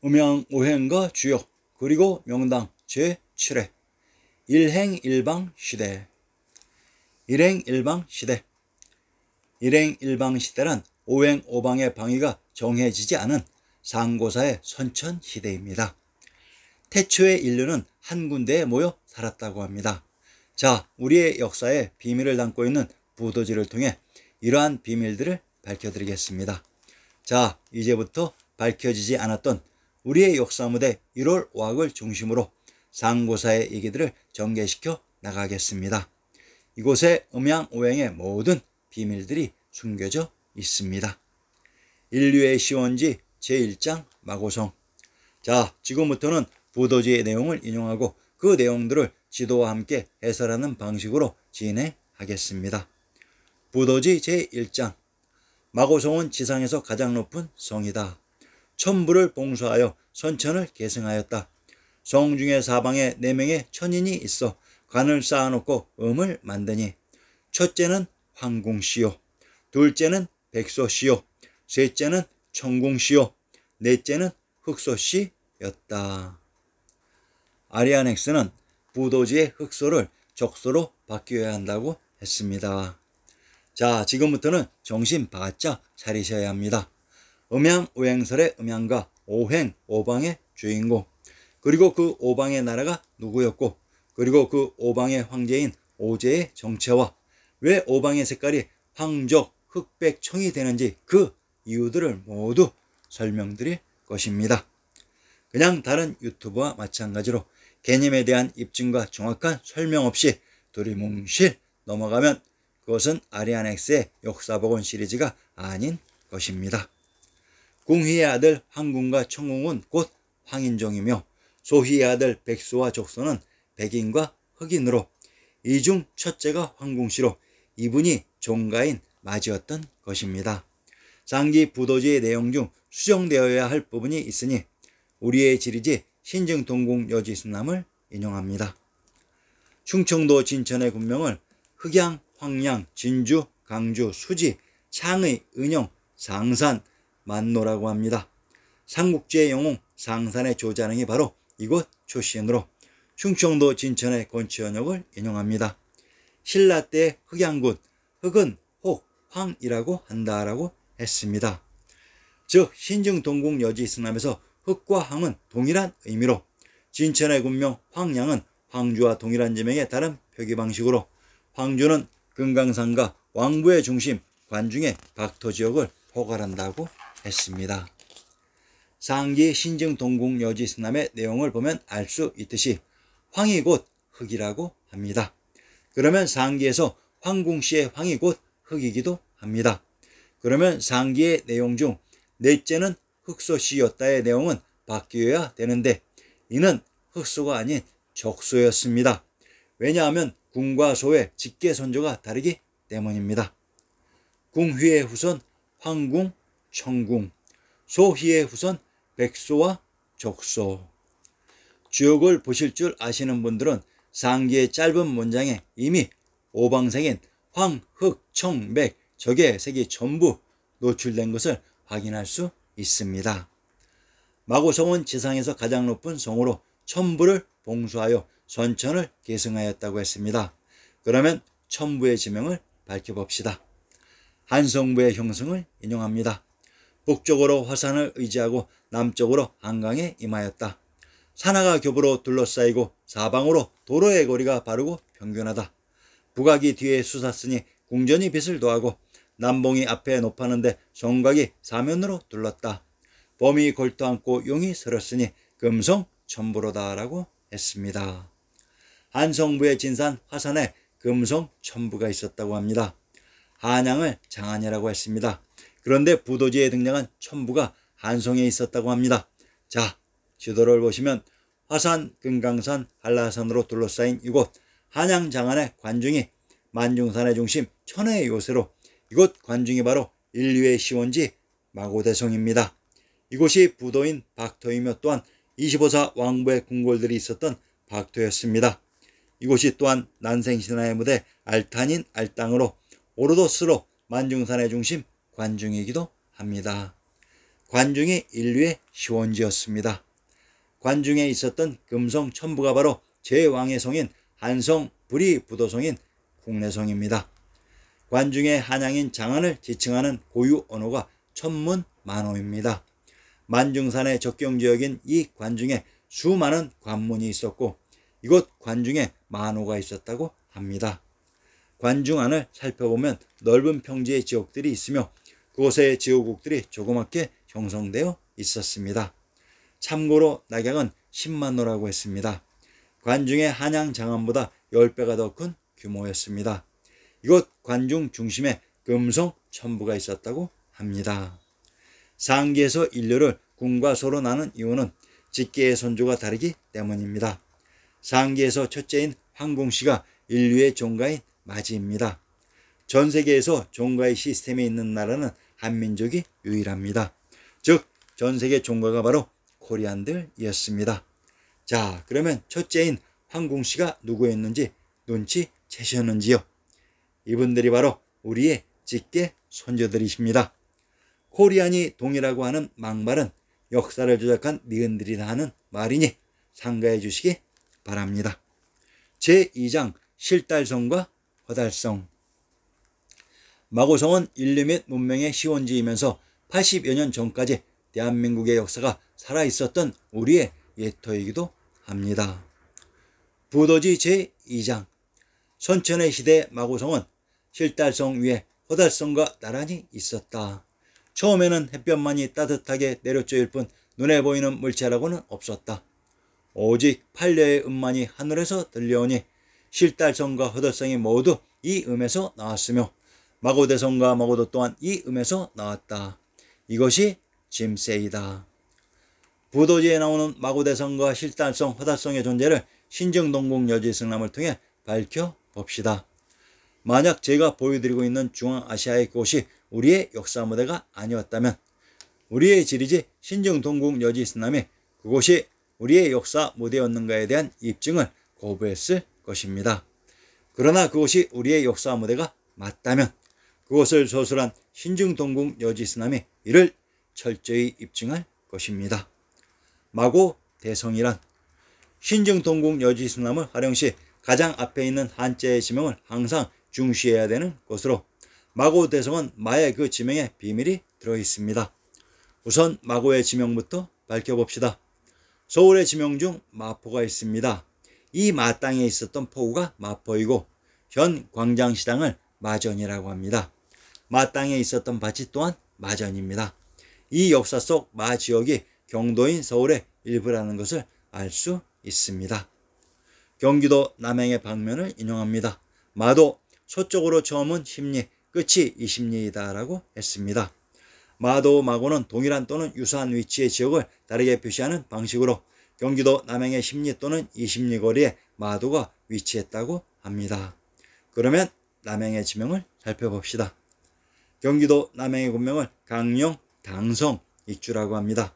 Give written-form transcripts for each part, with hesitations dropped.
음양오행과 주역 그리고 명당 제7회 일행일방시대. 일행일방시대. 일행일방시대란 오행오방의 방위가 정해지지 않은 상고사의 선천시대입니다. 태초의 인류는 한 군데에 모여 살았다고 합니다. 자, 우리의 역사에 비밀을 담고 있는 부도지를 통해 이러한 비밀들을 밝혀드리겠습니다. 자, 이제부터 밝혀지지 않았던 우리의 역사 무대 1월 5학을 중심으로 상고사의 얘기들을 전개시켜 나가겠습니다. 이곳에 음양오행의 모든 비밀들이 숨겨져 있습니다. 인류의 시원지 제1장 마고성. 자, 지금부터는 부도지의 내용을 인용하고 그 내용들을 지도와 함께 해설하는 방식으로 진행하겠습니다. 부도지 제1장. 마고성은 지상에서 가장 높은 성이다. 천부를 봉수하여 선천을 계승하였다. 성 중에 사방에 4명의 천인이 있어 관을 쌓아놓고 음을 만드니 첫째는 황궁시요, 둘째는 백소시요, 셋째는 천궁시요, 넷째는 흑소시였다. 아리아넥스는 부도지의 흑소를 적소로 바뀌어야 한다고 했습니다. 자, 지금부터는 정신 바짝 차리셔야 합니다. 음양오행설의 음양가 오행, 오방의 주인공, 그리고 그 오방의 나라가 누구였고, 그리고 그 오방의 황제인 오제의 정체와 왜 오방의 색깔이 황적, 흑백, 청이 되는지 그 이유들을 모두 설명드릴 것입니다. 그냥 다른 유튜브와 마찬가지로 개념에 대한 입증과 정확한 설명 없이 두리뭉실 넘어가면 그것은 아리아넥스의 역사복원 시리즈가 아닌 것입니다. 궁희의 아들 황궁과 청궁은 곧 황인종이며 소희의 아들 백소와 적소는 백인과 흑인으로 이 중 첫째가 황궁시로 이분이 종가인 마지였던 것입니다. 상기 부도지의 내용 중 수정되어야 할 부분이 있으니 우리의 지리지 신증동궁 여지순남을 인용합니다. 충청도 진천의 군명을 흑양, 황양, 진주, 강주, 수지, 창의, 은영, 상산, 만노라고 합니다. 삼국지의 영웅 상산의 조자능이 바로 이곳 출신으로 충청도 진천의 권치현역을 인용합니다. 신라 때 흑양군, 흑은 혹, 황이라고 한다라고 했습니다. 즉 신증동궁 여지순남에서 흑과 황은 동일한 의미로 진천의 군명 황양은 황주와 동일한 지명의 다른 표기 방식으로 황주는 금강산과 왕부의 중심 관중의 박토지역을 포괄한다고 했습니다. 상기 신증동궁 여지순남의 내용을 보면 알 수 있듯이 황이 곧 흑이라고 합니다. 그러면 상기에서 황궁시의 황이 곧 흑이기도 합니다. 그러면 상기의 내용 중 넷째는 흑소시였다의 내용은 바뀌어야 되는데 이는 흑소가 아닌 적소였습니다. 왜냐하면 궁과 소의 직계선조가 다르기 때문입니다. 궁휘의 후손 황궁, 청궁, 소희의 후손 백소와 적소. 주역을 보실 줄 아시는 분들은 상기의 짧은 문장에 이미 오방색인 황, 흑, 청, 백, 적의 색이 전부 노출된 것을 확인할 수 있습니다. 마고성은 지상에서 가장 높은 성으로 천부를 봉수하여 선천을 계승하였다고 했습니다. 그러면 천부의 지명을 밝혀봅시다. 한성부의 형성을 인용합니다. 북쪽으로 화산을 의지하고 남쪽으로 한강에 임하였다. 산하가 겹으로 둘러싸이고 사방으로 도로의 거리가 바르고 평균하다. 북악이 뒤에 솟았으니 궁전이 빛을 도하고 남봉이 앞에 높았는데 성곽이 사면으로 둘렀다. 범이 걸터앉고 용이 설었으니 금성 천부로다라고 했습니다. 한성부의 진산 화산에 금성 천부가 있었다고 합니다. 한양을 장안이라고 했습니다. 그런데 부도지에 등장한 천부가 한성에 있었다고 합니다. 자, 지도를 보시면 화산, 금강산, 한라산으로 둘러싸인 이곳 한양 장안의 관중이 만중산의 중심 천혜의 요새로 이곳 관중이 바로 인류의 시원지 마고대성입니다. 이곳이 부도인 박토이며 또한 25사 왕부의 궁궐들이 있었던 박토였습니다. 이곳이 또한 난생신화의 무대 알탄인 알땅으로 오르도스로 만중산의 중심 관중이기도 합니다. 관중이 인류의 시원지였습니다. 관중에 있었던 금성 천부가 바로 제왕의 성인 한성 불이부도성인 국내성입니다. 관중의 한양인 장안을 지칭하는 고유 언어가 천문만호입니다. 만중산의 접경지역인 이 관중에 수많은 관문이 있었고 이곳 관중에 만호가 있었다고 합니다. 관중 안을 살펴보면 넓은 평지의 지역들이 있으며 그곳의 지어국들이 조그맣게 형성되어 있었습니다. 참고로 낙양은 10만호라고 했습니다. 관중의 한양 장안보다 10배가 더 큰 규모였습니다. 이곳 관중 중심에 금성 천부가 있었다고 합니다. 상기에서 인류를 궁과 소로 나눈 이유는 직계의 선조가 다르기 때문입니다. 상기에서 첫째인 황궁씨가 인류의 종가인 마지입니다. 전 세계에서 종가의 시스템이 있는 나라는 한민족이 유일합니다. 즉 전세계 종가가 바로 코리안들이었습니다. 자, 그러면 첫째인 황궁씨가 누구였는지 눈치채셨는지요? 이분들이 바로 우리의 직계 손주들이십니다. 코리안이 동이라고 하는 막말은 역사를 조작한 니은들이라 하는 말이니 상가해 주시기 바랍니다. 제2장 실달성과 허달성. 마고성은 인류 및 문명의 시원지이면서 80여 년 전까지 대한민국의 역사가 살아있었던 우리의 예터이기도 합니다. 부도지 제2장. 선천의 시대 마고성은 실달성 위에 허달성과 나란히 있었다. 처음에는 햇볕만이 따뜻하게 내려쬐일 뿐 눈에 보이는 물체라고는 없었다. 오직 판려의 음만이 하늘에서 들려오니 실달성과 허달성이 모두 이 음에서 나왔으며 마고대성과 마고도 또한 이 음에서 나왔다. 이것이 짐세이다. 부도지에 나오는 마고대성과 실달성, 허달성의 존재를 신정동국 여지승남을 통해 밝혀봅시다. 만약 제가 보여드리고 있는 중앙아시아의 곳이 우리의 역사 무대가 아니었다면 우리의 지리지 신정동국 여지승남이 그곳이 우리의 역사 무대였는가에 대한 입증을 거부했을 것입니다. 그러나 그것이 우리의 역사 무대가 맞다면 그것을 서술한 신정동국 여지승남이 이를 철저히 입증할 것입니다. 마고대성이란 신정동국 여지승남을 활용 시 가장 앞에 있는 한자의 지명을 항상 중시해야 되는 것으로 마고대성은 마의 그 지명에 비밀이 들어있습니다. 우선 마고의 지명부터 밝혀봅시다. 서울의 지명 중 마포가 있습니다. 이 마땅에 있었던 포구가 마포이고 현 광장시당을 마전이라고 합니다. 마땅에 있었던 밭이 또한 마전입니다. 이 역사 속 마지역이 경도인 서울의 일부라는 것을 알 수 있습니다. 경기도 남양의 방면을 인용합니다. 마도 서쪽으로 처음은 십리, 끝이 이십리이다 라고 했습니다. 마도, 마고는 동일한 또는 유사한 위치의 지역을 다르게 표시하는 방식으로 경기도 남양의 십리 또는 이십리 거리에 마도가 위치했다고 합니다. 그러면 남양의 지명을 살펴봅시다. 경기도 남양의 군명을 강령, 당성, 익주라고 합니다.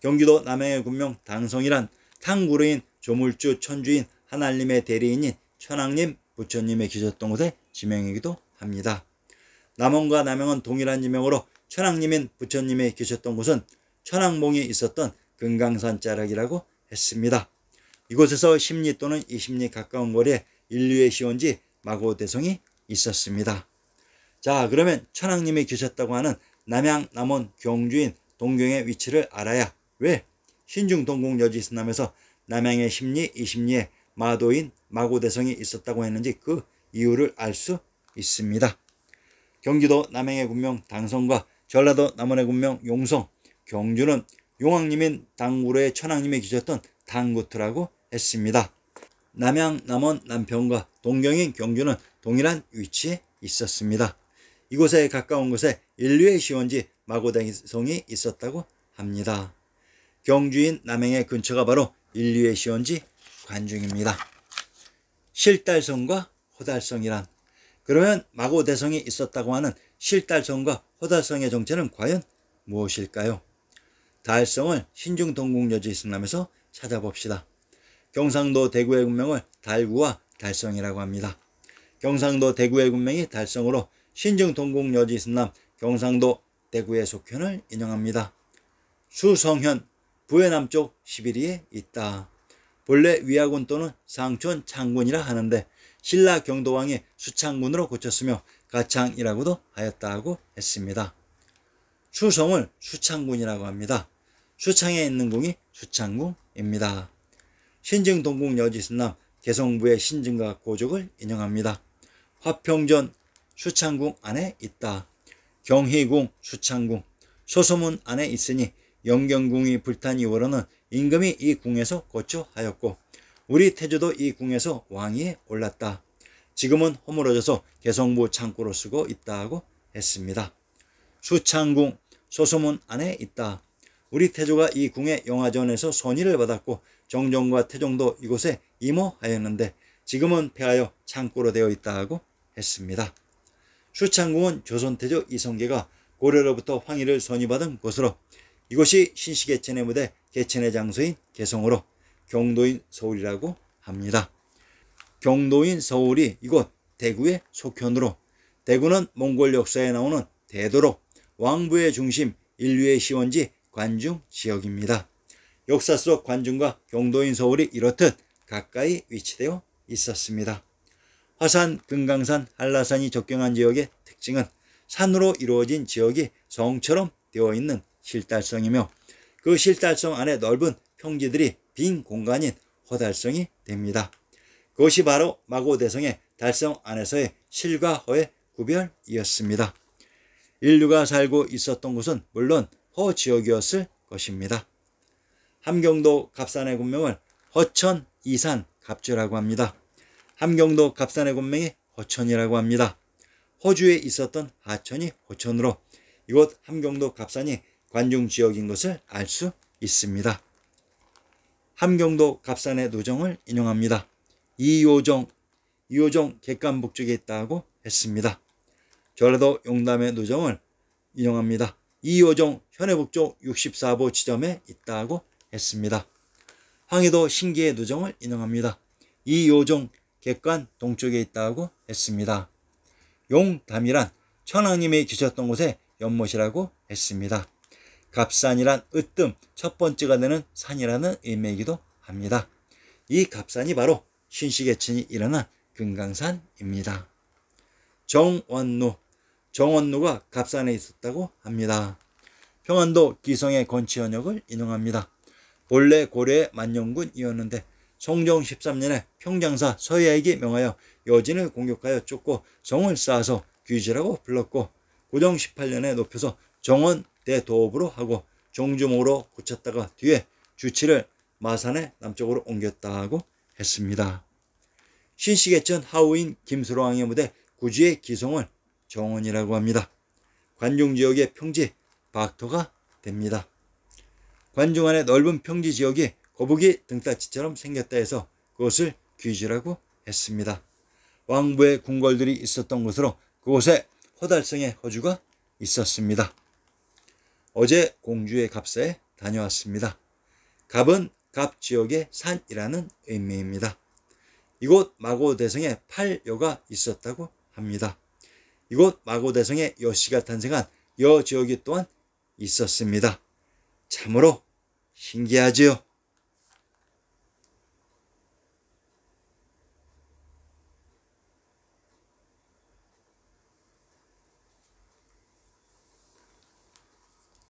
경기도 남양의 군명 당성이란 탕구르인, 조물주, 천주인, 하나님의 대리인인 천왕님, 부처님의 계셨던 곳의 지명이기도 합니다. 남원과 남양은 동일한 지명으로 천왕님인 부처님의 계셨던 곳은 천왕봉이 있었던 금강산 자락이라고 했습니다. 이곳에서 십리 또는 이십리 가까운 거리에 인류의 시원지 마고대성이 있었습니다. 자, 그러면 천왕님이 계셨다고 하는 남양, 남원, 경주인, 동경의 위치를 알아야 왜 신중동국 여지승남에서 남양의 십리, 이십리에 마도인 마고대성이 있었다고 했는지 그 이유를 알 수 있습니다. 경기도 남양의 군명 당성과 전라도 남원의 군명 용성, 경주는 용왕님인 당구로의 천왕님이 계셨던 당구트라고 했습니다. 남양, 남원, 남평과 동경인 경주는 동일한 위치에 있었습니다. 이곳에 가까운 곳에 인류의 시원지 마고대성이 있었다고 합니다. 경주인 남양의 근처가 바로 인류의 시원지 관중입니다. 실달성과 허달성이란, 그러면 마고대성이 있었다고 하는 실달성과 허달성의 정체는 과연 무엇일까요? 달성을 신중동국 여지승남에서 찾아봅시다. 경상도 대구의 군명을 달구와 달성이라고 합니다. 경상도 대구의 군명이 달성으로 신중동국 여지승남 경상도 대구의 속현을 인용합니다. 수성현 부해 남쪽 시비리에 있다. 본래 위화군 또는 상촌 창군이라 하는데 신라 경도왕이 수창군으로 고쳤으며 가창이라고도 하였다고 했습니다. 수성을 수창군이라고 합니다. 수창에 있는 궁이 수창궁입니다. 신증동궁 여지승남 개성부의 신증각 고족을 인용합니다. 화평전 수창궁 안에 있다. 경희궁 수창궁 소소문 안에 있으니 영경궁이 불탄 이후로는 임금이 이 궁에서 거처하였고 우리 태조도 이 궁에서 왕위에 올랐다. 지금은 허물어져서 개성부 창고로 쓰고 있다고 했습니다. 수창궁 소소문 안에 있다. 우리 태조가 이 궁의 영화전에서 선의를 받았고 정종과 태종도 이곳에 임호하였는데 지금은 폐하여 창고로 되어 있다고 했습니다. 수창궁은 조선태조 이성계가 고려로부터 황희를 선의받은 곳으로 이곳이 신시개천의 무대 개천의 장소인 개성으로 경도인 서울이라고 합니다. 경도인 서울이 이곳 대구의 속현으로 대구는 몽골 역사에 나오는 대도로 왕부의 중심 인류의 시원지 관중 지역입니다. 역사 속 관중과 경도인 서울이 이렇듯 가까이 위치되어 있었습니다. 화산, 금강산, 한라산이 접경한 지역의 특징은 산으로 이루어진 지역이 성처럼 되어 있는 실달성이며 그 실달성 안에 넓은 평지들이 빈 공간인 허달성이 됩니다. 그것이 바로 마고대성의 달성 안에서의 실과 허의 구별이었습니다. 인류가 살고 있었던 곳은 물론 허 지역이었을 것입니다. 함경도 갑산의 군명을 허천, 이산, 갑주라고 합니다. 함경도 갑산의 군명이 허천이라고 합니다. 호주에 있었던 하천이 호천으로 이곳 함경도 갑산이 관중 지역인 것을 알 수 있습니다. 함경도 갑산의 누정을 인용합니다. 이효정 객관 북쪽에 있다고 했습니다. 전라도 용담의 누정을 인용합니다. 이효정 현해 북쪽 64보 지점에 있다고 했습니다. 황해도 신기의 누정을 인용합니다. 이효정 객관 동쪽에 있다고 했습니다. 용담이란 천황님이 계셨던 곳의 연못이라고 했습니다. 갑산이란 으뜸 첫 번째가 되는 산이라는 의미이기도 합니다. 이 갑산이 바로 신시개천이 일어난 금강산입니다. 정원루가 갑산에 있었다고 합니다. 평안도 기성의 건치현역을 인용합니다. 본래 고려의 만영군이었는데 성종 13년에 평장사 서야에게 명하여 여진을 공격하여 쫓고 정을 쌓아서 귀지라고 불렀고 고종 18년에 높여서 정원 대도읍으로 하고 종주목으로 고쳤다가 뒤에 주치를 마산의 남쪽으로 옮겼다고 했습니다. 신시개천 하우인 김수로왕의 무대 구주의 기성을 정원이라고 합니다. 관중지역의 평지 박토가 됩니다. 관중 안의 넓은 평지 지역이 거북이 등딱지처럼 생겼다 해서 그것을 귀지라고 했습니다. 왕부의 궁궐들이 있었던 곳으로 그곳에 허달성의 허주가 있었습니다. 어제 공주의 갑사에 다녀왔습니다. 갑은 갑 지역의 산이라는 의미입니다. 이곳 마고대성에 8여가 있었다고 합니다. 이곳 마고대성에 여씨가 탄생한 여 지역이 또한 있었습니다. 참으로 신기하지요.